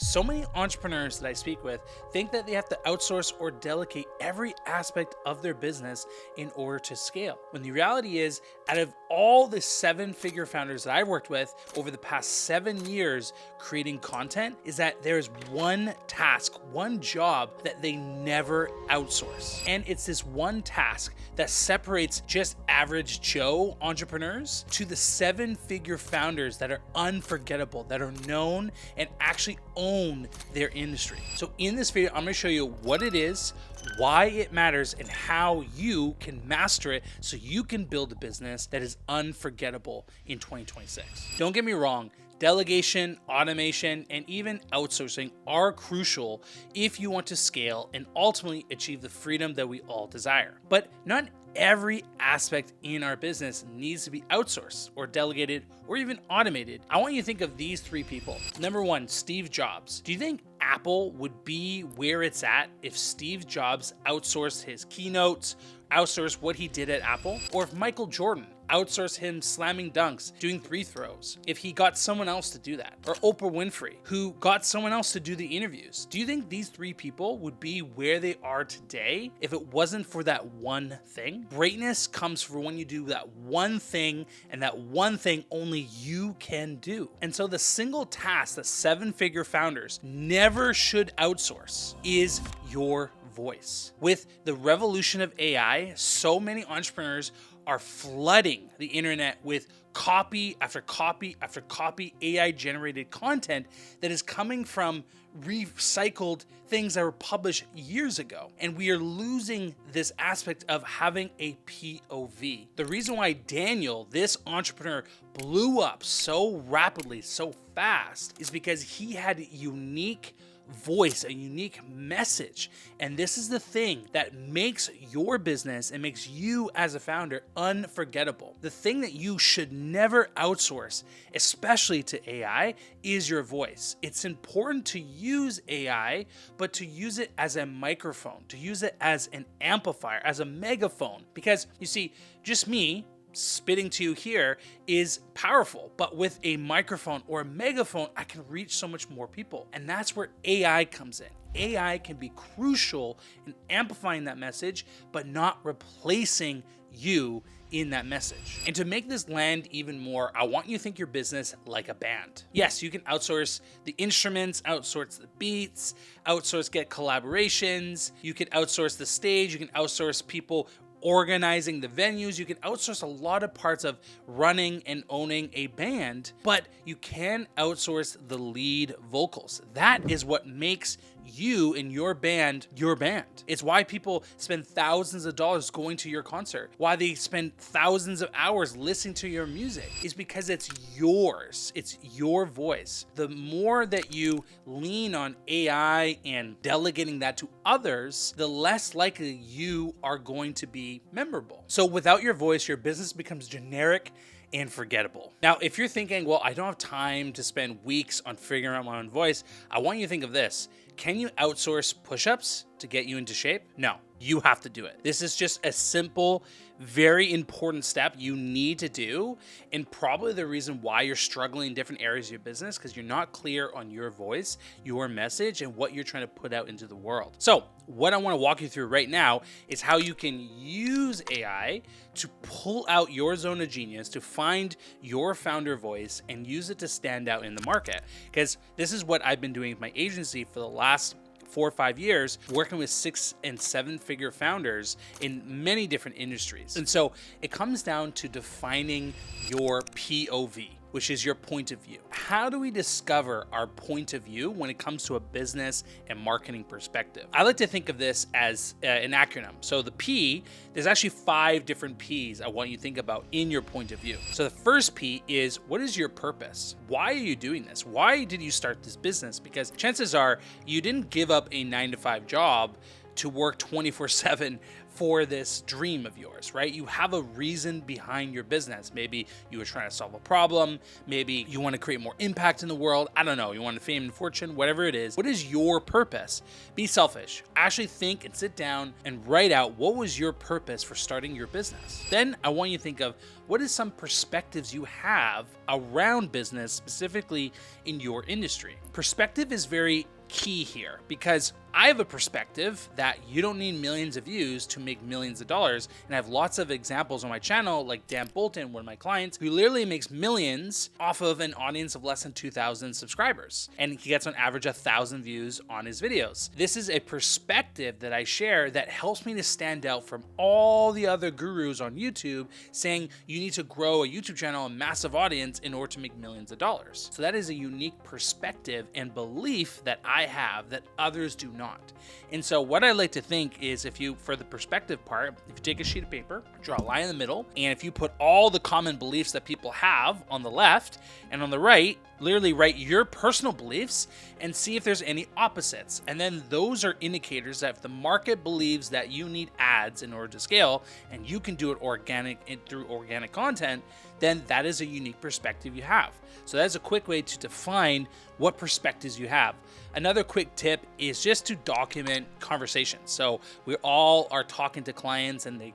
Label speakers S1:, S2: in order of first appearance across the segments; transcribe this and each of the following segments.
S1: So many entrepreneurs that I speak with think that they have to outsource or delegate every aspect of their business in order to scale. When the reality is, out of all the 7-figure founders that I've worked with over the past 7 years creating content, is that there's one task, one job that they never outsource. And it's this one task that separates just average Joe entrepreneurs to the 7-figure founders that are unforgettable, that are known and actually own their industry. So in this video, I'm going to show you what it is, why it matters, and how you can master it so you can build a business that is unforgettable in 2026. Don't get me wrong, delegation, automation, and even outsourcing are crucial if you want to scale and ultimately achieve the freedom that we all desire. But not every aspect in our business needs to be outsourced or delegated or even automated. I want you to think of these 3 people. Number 1, Steve Jobs. Do you think Apple would be where it's at if Steve Jobs outsourced his keynotes, outsourced what he did at Apple? Or if Michael Jordan outsourced him slamming dunks, doing free throws, if he got someone else to do that? Or Oprah Winfrey, who got someone else to do the interviews. Do you think these 3 people would be where they are today if it wasn't for that one thing? Greatness comes from when you do that one thing, and that one thing only you can do. And so the single task that 7-figure founders never should outsource is your voice. With the revolution of AI, so many entrepreneurs are flooding the internet with copy after copy after copy AI generated content that is coming from recycled things that were published years ago. And we are losing this aspect of having a POV. The reason why Daniel, this entrepreneur, blew up so rapidly, so fast, is because he had unique voice, a unique message. And this is the thing that makes your business and makes you as a founder unforgettable. The thing that you should never outsource, especially to AI, is your voice. It's important to use AI, but to use it as a microphone, to use it as an amplifier, as a megaphone. Because you see, just me spitting to you here is powerful, but with a microphone or a megaphone, I can reach so much more people. And that's where AI comes in. AI can be crucial in amplifying that message, but not replacing you in that message. And to make this land even more, I want you to think your business like a band. Yes, you can outsource the instruments, outsource the beats, get collaborations, you can outsource the stage, you can outsource people organizing the venues, you can outsource a lot of parts of running and owning a band, but you can outsource the lead vocals. That is what makes you and your band your band. It's why people spend thousands of dollars going to your concert, why they spend thousands of hours listening to your music, is because it's yours. It's your voice. The more that you lean on AI and delegating that to others, the less likely you are going to be memorable. So without your voice, your business becomes generic and forgettable. Now, if you're thinking, well, I don't have time to spend weeks on figuring out my own voice, I want you to think of this. Can you outsource push-ups to get you into shape? No, you have to do it. This is just a simple, very important step you need to do, and probably the reason why you're struggling in different areas of your business, because you're not clear on your voice, your message, and what you're trying to put out into the world. So what I want to walk you through right now is how you can use AI to pull out your zone of genius, to find your founder voice and use it to stand out in the market. Because this is what I've been doing with my agency for the last 4 or 5 years, working with 6- and 7-figure founders in many different industries. And so it comes down to defining your POV, which is your point of view. How do we discover our point of view when it comes to a business and marketing perspective? I like to think of this as an acronym. So the P, there's actually 5 different Ps I want you to think about in your point of view. So the first P is, what is your purpose? Why are you doing this? Why did you start this business? Because chances are you didn't give up a 9-to-5 job to work 24/7 for this dream of yours, right? You have a reason behind your business. Maybe you were trying to solve a problem. Maybe you want to create more impact in the world. I don't know. You want fame and fortune, whatever it is. What is your purpose? Be selfish. Actually think and sit down and write out what was your purpose for starting your business. Then I want you to think of what is some perspectives you have around business, specifically in your industry. Perspective is very key here because I have a perspective that you don't need millions of views to make millions of dollars. And I have lots of examples on my channel, like Dan Bolton, one of my clients, who literally makes millions off of an audience of less than 2,000 subscribers. And he gets on average 1,000 views on his videos. This is a perspective that I share that helps me to stand out from all the other gurus on YouTube saying you need to grow a YouTube channel, a massive audience in order to make millions of dollars. So that is a unique perspective and belief that I have that others do not. And so what I like to think is for the perspective part, if you take a sheet of paper, draw a line in the middle, and if you put all the common beliefs that people have on the left and on the right, literally write your personal beliefs and see if there's any opposites. And then those are indicators that if the market believes that you need ads in order to scale and you can do it through organic content, then that is a unique perspective you have. So that's a quick way to define what perspectives you have. Another quick tip is just to document conversations. So we all are talking to clients and they,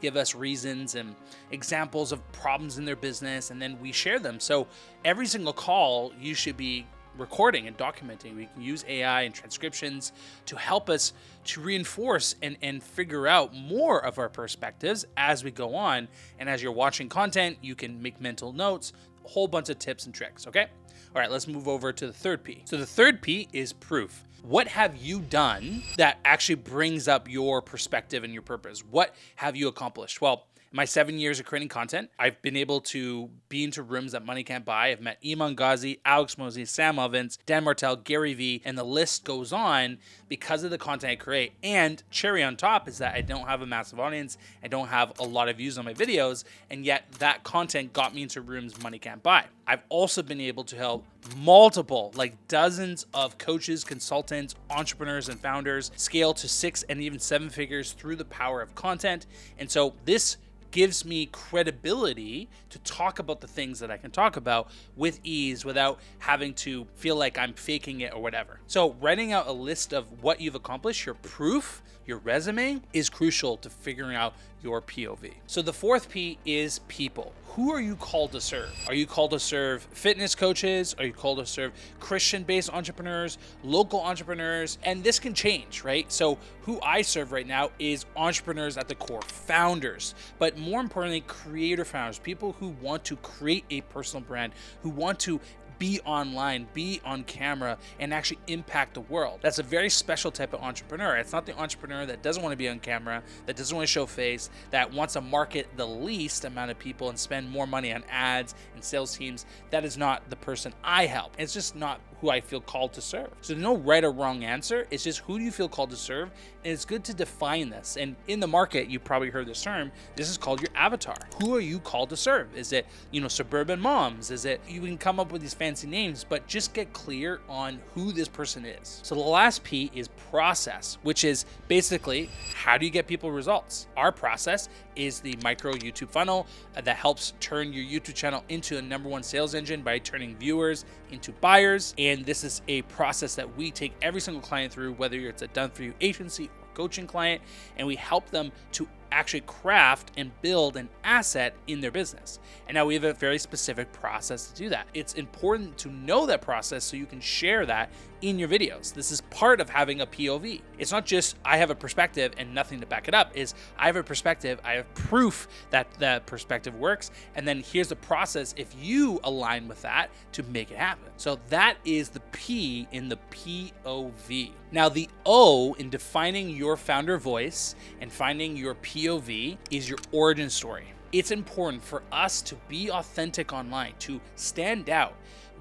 S1: give us reasons and examples of problems in their business, and then we share them. So every single call you should be recording and documenting. We can use AI and transcriptions to help us to reinforce and figure out more of our perspectives as we go on. And as you're watching content, you can make mental notes, a whole bunch of tips and tricks, okay? All right, let's move over to the third P. So the third P is proof. What have you done that actually brings up your perspective and your purpose? What have you accomplished? Well, in my 7 years of creating content, I've been able to be into rooms that money can't buy. I've met Iman Ghazi, Alex Mosley, Sam Ovens, Dan Martell, Gary Vee, and the list goes on because of the content I create. And cherry on top is that I don't have a massive audience. I don't have a lot of views on my videos, and yet that content got me into rooms money can't buy. I've also been able to help multiple, like dozens of coaches, consultants, entrepreneurs, and founders scale to 6 and even 7 figures through the power of content. And so this gives me credibility to talk about the things that I can talk about with ease without having to feel like I'm faking it or whatever. So writing out a list of what you've accomplished, your proof, your resume, is crucial to figuring out your POV. So the fourth P is people. Who are you called to serve? Are you called to serve fitness coaches? Are you called to serve Christian-based entrepreneurs, local entrepreneurs? And this can change, right? So who I serve right now is entrepreneurs at the core, founders, but more importantly, creator founders, people who want to create a personal brand, who want to be online, be on camera, and actually impact the world. That's a very special type of entrepreneur. It's not the entrepreneur that doesn't want to be on camera, that doesn't want to show face, that wants to market the least amount of people and spend more money on ads and sales teams. That is not the person I help. It's just not who I feel called to serve. So there's no right or wrong answer. It's just who do you feel called to serve? And it's good to define this. And in the market, you probably heard this term. This is called your avatar. Who are you called to serve? Is it, suburban moms? Is it, you can come up with these fancy names, but just get clear on who this person is. So the last P is process, which is basically how do you get people results? Our process is the micro YouTube funnel that helps turn your YouTube channel into a #1 sales engine by turning viewers into buyers. And this is a process that we take every single client through, whether it's a done-for-you agency or coaching client, and we help them to actually craft and build an asset in their business. And now we have a very specific process to do that. It's important to know that process so you can share that in your videos. This is part of having a POV. It's not just I have a perspective and nothing to back it up. Is I have a perspective, I have proof that that perspective works, and then here's the process if you align with that to make it happen. So that is the P in the POV. Now the O in defining your founder voice and finding your POV is your origin story. It's important for us to be authentic online, to stand out.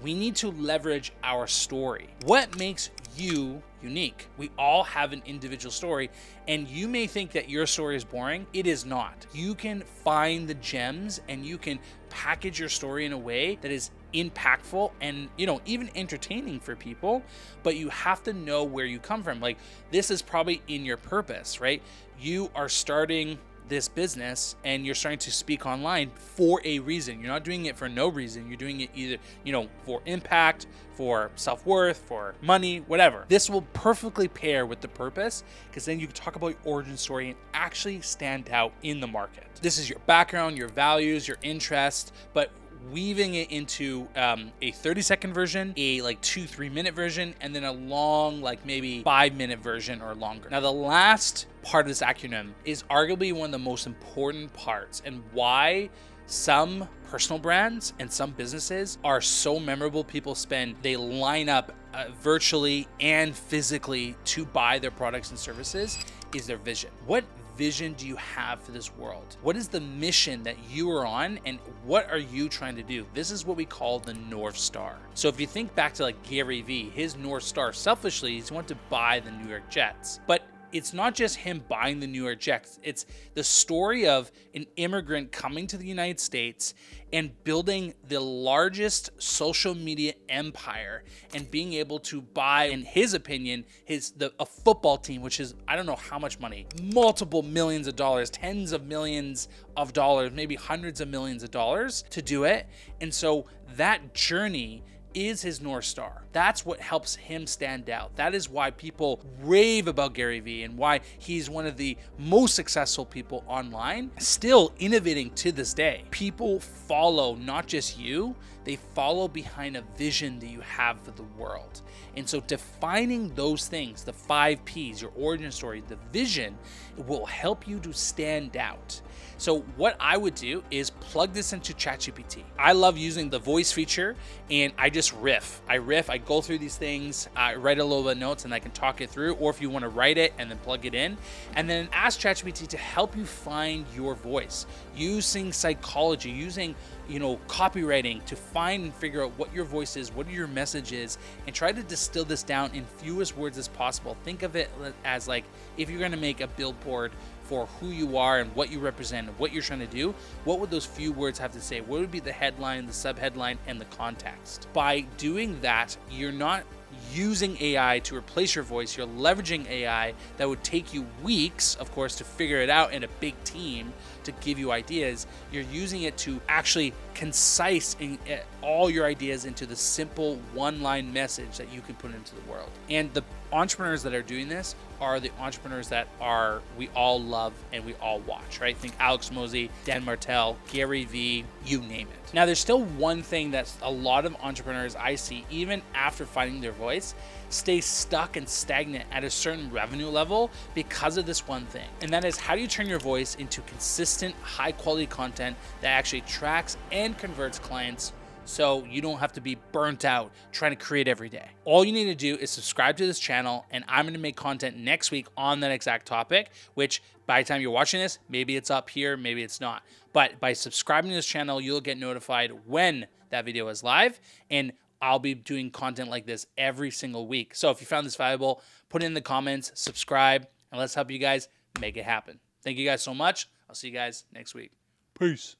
S1: We need to leverage our story. What makes you unique? We all have an individual story, and you may think that your story is boring. It is not. You can find the gems and you can package your story in a way that is impactful and, even entertaining for people, but you have to know where you come from. Like, this is probably in your purpose, right? You are starting this business and you're starting to speak online for a reason. You're not doing it for no reason. You're doing it either, for impact, for self-worth, for money, whatever. This will perfectly pair with the purpose, because then you can talk about your origin story and actually stand out in the market. This is your background, your values, your interest, but weaving it into a 30-second version, a 2-3 minute version, and then a long, maybe 5-minute version or longer. Now, the last part of this acronym is arguably one of the most important parts, and why some personal brands and some businesses are so memorable. They line up virtually and physically to buy their products and services, is their vision. What vision do you have for this world? What is the mission that you are on, and what are you trying to do? This is what we call the North Star. So if you think back to Gary Vee, his North Star, selfishly, is he wanted to buy the New York Jets. But it's not just him buying the New York Jets. It's the story of an immigrant coming to the United States and building the largest social media empire and being able to buy, in his opinion, a football team, which is, I don't know how much money, multiple millions of dollars, tens of millions of dollars, maybe hundreds of millions of dollars to do it. And so that journey is his North Star. That's what helps him stand out. That is why people rave about Gary Vee and why he's one of the most successful people online, still innovating to this day. People follow not just you, they follow behind a vision that you have for the world. And so defining those things, the 5 Ps, your origin story, the vision, will help you to stand out. So what I would do is plug this into ChatGPT. I love using the voice feature, and I just riff. I go through these things, I write a little bit of notes, and I can talk it through, or if you want to write it and then plug it in, and then ask ChatGPT to help you find your voice, using psychology, using copywriting to find and figure out what your voice is, what your message is, and try to distill this down in fewest words as possible. Think of it as if you're going to make a billboard for who you are and what you represent and what you're trying to do, what would those few words have to say? What would be the headline, the subheadline, and the context? By doing that, you're not using AI to replace your voice. You're leveraging AI that would take you weeks, of course, to figure it out, and a big team to give you ideas. You're using it to actually concise all your ideas into the simple one-line message that you can put into the world. And the entrepreneurs that are doing this are the entrepreneurs that we all love and we all watch, right? Think Alex Mosey, Dan Martell, Gary Vee, you name it. Now, there's still one thing that a lot of entrepreneurs I see, even after finding their voice, stay stuck and stagnant at a certain revenue level because of this one thing. And that is, how do you turn your voice into consistent, high quality content that actually attracts and converts clients, so you don't have to be burnt out trying to create every day? All you need to do is subscribe to this channel, and I'm going to make content next week on that exact topic, which by the time you're watching this, maybe it's up here, maybe it's not. But by subscribing to this channel, you'll get notified when that video is live, and I'll be doing content like this every single week. So if you found this valuable, put it in the comments, subscribe, and let's help you guys make it happen. Thank you guys so much. I'll see you guys next week. Peace.